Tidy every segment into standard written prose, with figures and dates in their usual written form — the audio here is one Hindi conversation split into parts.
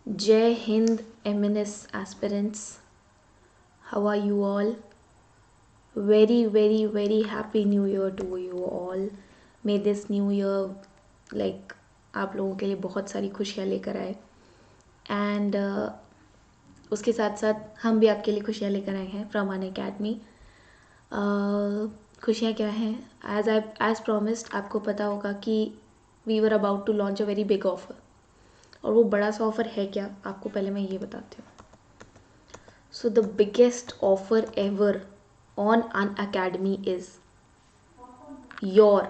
Jai Hind MNS aspirants. How are you all? Very, very, very happy new year to you all. May this new year like आप लोगों के लिए बहुत सारी खुशियाँ लेकर आए एंड उसके साथ साथ हम भी आपके लिए खुशियाँ लेकर आए हैं फ्रॉम अन अकेडमी. खुशियाँ क्या हैं? एज प्रॉमिस्ड आपको पता होगा कि we were about to launch a very big offer. और वो बड़ा सा ऑफर है क्या, आपको पहले मैं ये बताती हूँ. So the biggest offer ever on Unacademy is your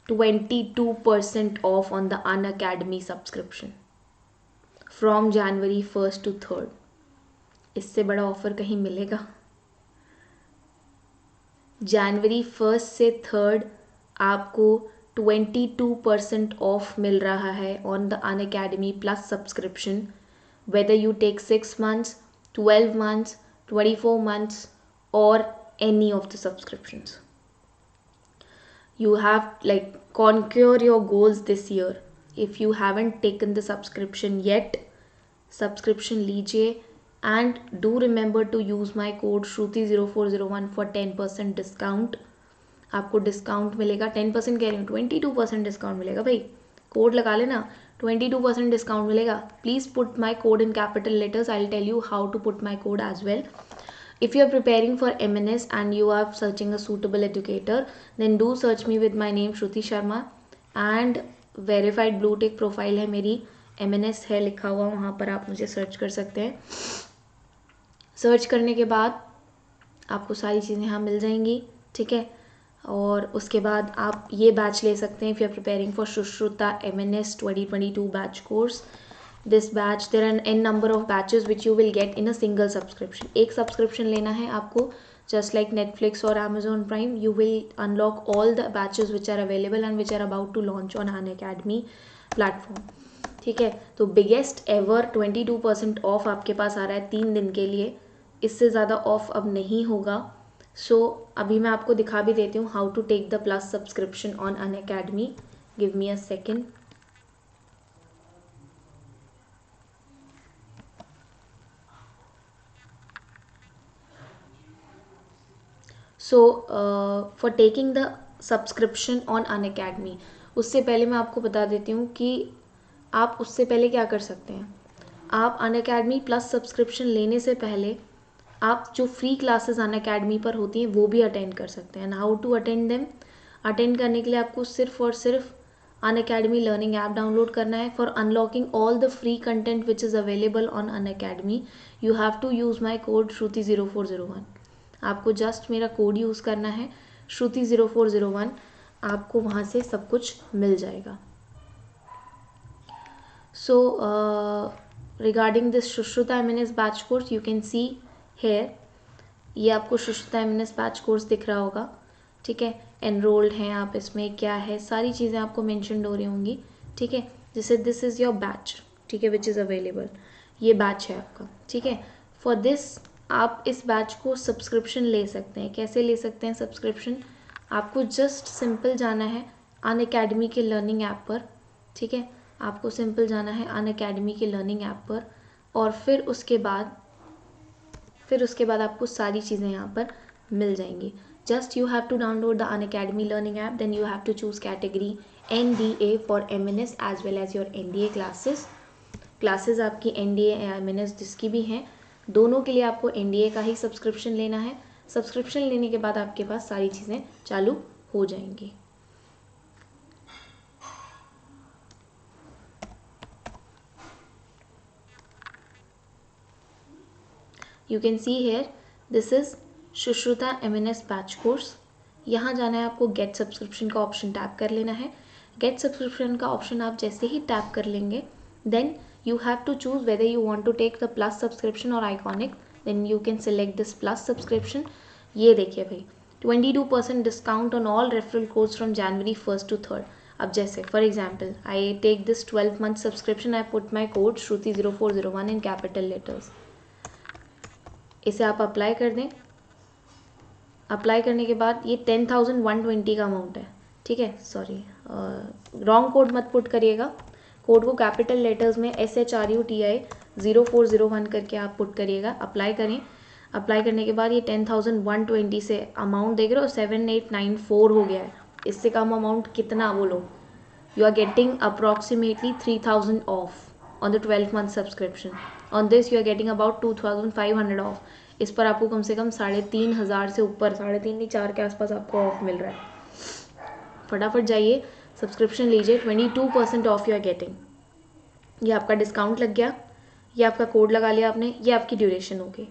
22% off on the Unacademy subscription from January 1st to 3rd. इससे बड़ा ऑफर कहीं मिलेगा? January 1st से 3rd आपको 22% ऑफ मिल रहा है on the Unacademy Plus subscription. Whether you take 6 months, 12 months, 24 months or any of the subscriptions. You have conquer your goals this year. If you haven't taken the subscription yet, subscription लीजिए and do remember to use my code Shruti0401 for 10% discount. आपको डिस्काउंट मिलेगा 10% कह रही हूँ 22% डिस्काउंट मिलेगा भाई. कोड लगा लेना 22% डिस्काउंट मिलेगा. Please put my code in capital letters. I will tell you how to put my code as well. If you are preparing for MNS and you are searching a suitable educator, then do search me with my name Shruti Sharma and verified blue tick profile है मेरी. MNS है लिखा हुआ, वहाँ पर आप मुझे सर्च कर सकते हैं. सर्च करने के बाद आपको सारी चीज़ें यहाँ मिल जाएंगी. ठीक है. और उसके बाद आप ये बैच ले सकते हैं. If you are preparing for Sushruta MNS 2022 batch course. This batch there are an number of batches which you will get in a single subscription. एक सब्सक्रिप्शन लेना है आपको, जस्ट लाइक नेटफ्लिक्स और Amazon Prime. You will unlock all the batches which are available and which are about to launch on Unacademy platform. ठीक है. तो बिगेस्ट एवर 22% ऑफ आपके पास आ रहा है 3 दिन के लिए. इससे ज़्यादा ऑफ अब नहीं होगा. सो अभी मैं आपको दिखा भी देती हूँ how to take the plus subscription on Unacademy. Give me a second. So for taking the subscription on Unacademy, उससे पहले मैं आपको बता देती हूँ कि आप उससे पहले क्या कर सकते हैं. आप Unacademy प्लस सब्सक्रिप्शन लेने से पहले आप जो फ्री क्लासेस Unacademy पर होती हैं वो भी अटेंड कर सकते हैं. And how to attend them. Attend करने के लिए आपको सिर्फ और सिर्फ Unacademy लर्निंग ऐप डाउनलोड करना है. For unlocking all the free content which is available on Unacademy, you have to use my code Shruti0401. आपको जस्ट मेरा कोड यूज़ करना है Shruti0401. आपको वहाँ से सब कुछ मिल जाएगा. So regarding this Sushruta MNS batch course, you can see here. ये आपको सुश्रुता MNS बैच कोर्स दिख रहा होगा. ठीक है. एनरोल्ड हैं आप इसमें, क्या है सारी चीज़ें आपको मेंशनड हो रही होंगी. ठीक है. जैसे दिस इज़ योर बैच. ठीक है. विच इज़ अवेलेबल. ये बैच है आपका. ठीक है. फॉर दिस आप इस बैच को सब्सक्रिप्शन ले सकते हैं. कैसे ले सकते हैं सब्सक्रिप्शन? आपको जस्ट सिंपल जाना है Unacademy के लर्निंग ऐप पर. ठीक है. आपको सिंपल जाना है Unacademy के लर्निंग ऐप पर और फिर उसके बाद आपको सारी चीज़ें यहाँ पर मिल जाएंगी. Just you have to download the Unacademy learning app. Then you have to choose category NDA for MNS as well as your NDA classes आपकी NDA MNS जिसकी भी हैं, दोनों के लिए आपको NDA का ही सब्सक्रिप्शन लेना है. सब्सक्रिप्शन लेने के बाद आपके पास सारी चीज़ें चालू हो जाएंगी. You can see here this is Sushruta MNS batch course. यहाँ जाना है आपको. गेट सब्सक्रिप्शन का ऑप्शन टैप कर लेना है. गेट सब्सक्रिप्शन का ऑप्शन आप जैसे ही टैप कर लेंगे, then you have to choose whether you want to take the plus subscription or iconic. then you can select this plus subscription. ये देखिए भाई 22% discount on all referral codes from January 1st to 3rd. अब जैसे for example I take this 12 month subscription. I put my code Shruti0401 in capital letters. इसे आप अप्लाई कर दें. अप्लाई करने के बाद ये 10,120 का अमाउंट है. ठीक है. सॉरी रॉन्ग कोड मत पुट करिएगा. कोड को कैपिटल लेटर्स में SHRUTI 0401 करके आप पुट करिएगा, अप्लाई करें। अप्लाई करने के बाद ये 10,120 से अमाउंट देख रहे हो 7894 हो गया है। इससे कम अमाउंट कितना बोलो? You are getting approximately 3,000 off on the 12 month subscription. On this you are getting about 2,500 off. इस पर आपको कम से कम 3,500 से ऊपर, 3.5 नहीं 4 के आसपास आपको ऑफ मिल रहा है। फटाफट जाइए सब्सक्रिप्शन लीजिए, 22% ऑफ यू आर गेटिंग। ये आपका डिस्काउंट लग गया, ये आपका कोड लगा लिया आपने, ये आपकी ड्यूरेशन हो गई।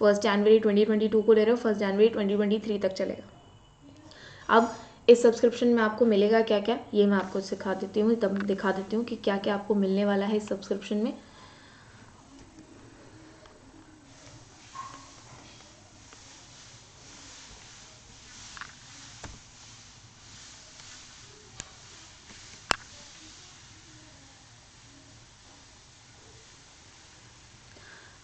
1 जनवरी 2022 को ले रहे हो, 1 जनवरी 2023 तक चलेगा। अब इस सब्सक्रिप्शन में आपको मिलेगा क्या क्या, ये मैं आपको सिखा देती हूँ, तब दिखा देती हूँ कि क्या क्या आपको मिलने वाला है इस सब्सक्रिप्शन में।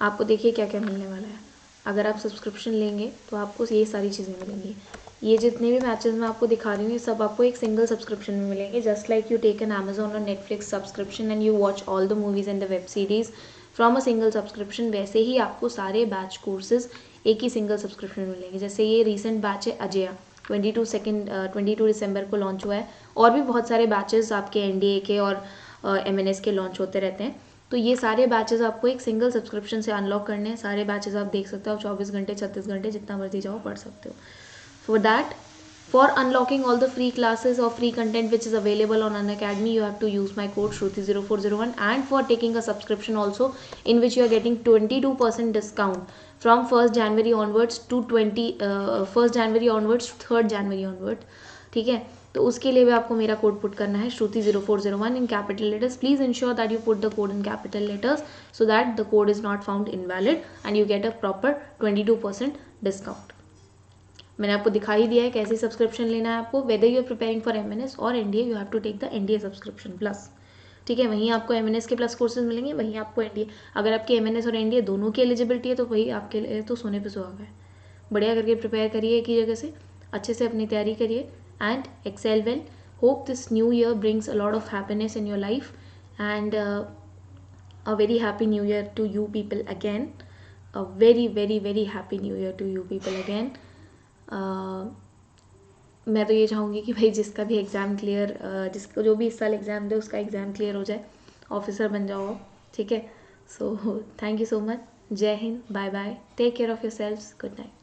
आपको देखिए क्या क्या मिलने वाला है। अगर आप सब्सक्रिप्शन लेंगे तो आपको ये सारी चीज़ें मिलेंगी। ये जितने भी मैचेस मैं आपको दिखा रही हूँ ये सब आपको एक सिंगल सब्सक्रिप्शन में मिलेंगे। Just like you take an Amazon और Netflix subscription and you watch all the movies and the web series from a single subscription, वैसे ही आपको सारे बैच कोर्सेज एक ही सिंगल सब्सक्रिप्शन में मिलेंगे। जैसे ये रिसेंट बैच है अजया, 22 दिसंबर को लॉन्च हुआ है, और भी बहुत सारे बैचेस आपके NDA के और MNS के लॉन्च होते रहते हैं। तो ये सारे बैचेस आपको एक सिंगल सब्सक्रिप्शन से अनलॉक करने हैं। सारे बैचेस आप देख सकते हो, 24 घंटे 36 घंटे जितना मर्जी जाओ पढ़ सकते हो। For that, for unlocking all the free classes or free content which is available on Unacademy, you have to use my code Shruti0401, and for taking a subscription also, in which you are getting 22% discount from 1st January onwards to 1st January onwards to 3rd January onwards, ठीक है। तो उसके लिए भी आपको मेरा कोड पुट करना है Shruti0401 in capital letters. Please ensure that you put the code in capital letters so that the code is not found invalid and you get a proper 22% discount. मैंने आपको दिखा ही दिया है कैसे सब्सक्रिप्शन लेना है आपको। Whether you are preparing for MNS और NDA, you have to take the NDA subscription plus, ठीक है। वहीं आपको MNS के प्लस कोर्सेज मिलेंगे, वहीं आपको NDA। अगर आपकी MNS और NDA दोनों की एलिजिबिलिटी है तो वही आपके लिए तो सोने पे सुहागा है। बढ़िया करके प्रिपेयर करिए एक ही जगह से, अच्छे से अपनी तैयारी करिए and excel well. Hope this new year brings a lot of happiness in your life and a very happy new year to you people again. A very very very happy new year to you people again. मैं तो ये चाहूँगी कि भाई जिसका भी एग्ज़ाम क्लियर, जिसको जो भी इस साल एग्ज़ाम दे उसका एग्ज़ाम क्लियर हो जाए, ऑफिसर बन जाओ, ठीक है। So thank you so much, Jai Hind, bye bye, take care of your selves, good night.